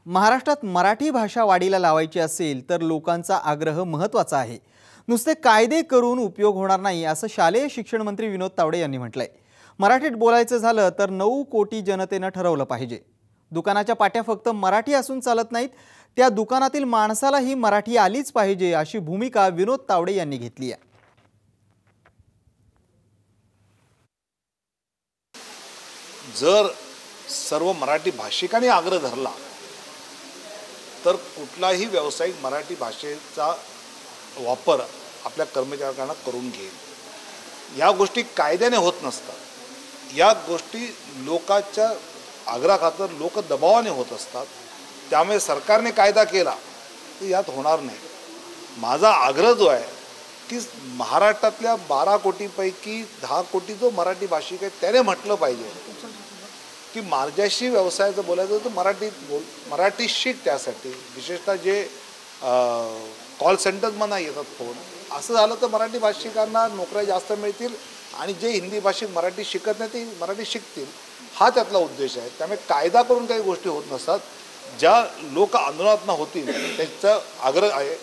महाराष्ट्रात मराठी भाषा वाढीला लावायची असेल तर लोकांचा आग्रह महत्त्वाचा आहे। नुसते कायदे करून उपयोग होणार नाही असं शालेय शिक्षण मंत्री विनोद तावडे यांनी म्हटलंय। मराठीत बोलायचं झालं तर 9 कोटी जनतेने ठरवलं पाहिजे। दुकानाच्या पाट्या फक्त मराठी असून चालत नाहीत, त्या दुकानातील माणसालाही मराठी आलीच पाहिजे अशी भूमिका विनोद तावडे यांनी घेतली आहे। जर सर्व मराठी भाषिकांनी आग्रह धरला तर कुठलाही व्यावसायिक मराठी भाषेचा वापर आपल्या कर्मचाऱ्यांना करून घेईल। या गोष्टी कायद्याने होत नसतात, या गोष्टी लोकांच्या आग्रहाखातर लोक दबावाने होत असतात। त्यामुळे सरकारने कायदा केला तर यात होणार नाही। माझा आग्रह जो आहे की महाराष्ट्रातल्या 12 कोटीपैकी 10 कोटी जो मराठी भाषिक आहे त्याने म्हटलं पाहिजे की माझ्याशी व्यवसायाचं बोलायचं तर मराठीत बोल, मराठी शिक। त्यासाठी विशेषतः जे कॉल सेंटरमधून येतात फोन, असं झालं तर मराठी भाषिकांना नोकऱ्या जास्त मिळतील आणि जे हिंदी भाषिक मराठी शिकत नाही ते मराठी शिकतील, हा त्यातला उद्देश आहे। त्यामुळे कायदा करून काही गोष्टी होत नसतात, ज्या लोक आंदोलनात्मक होतील त्याचा आग्रह आहे।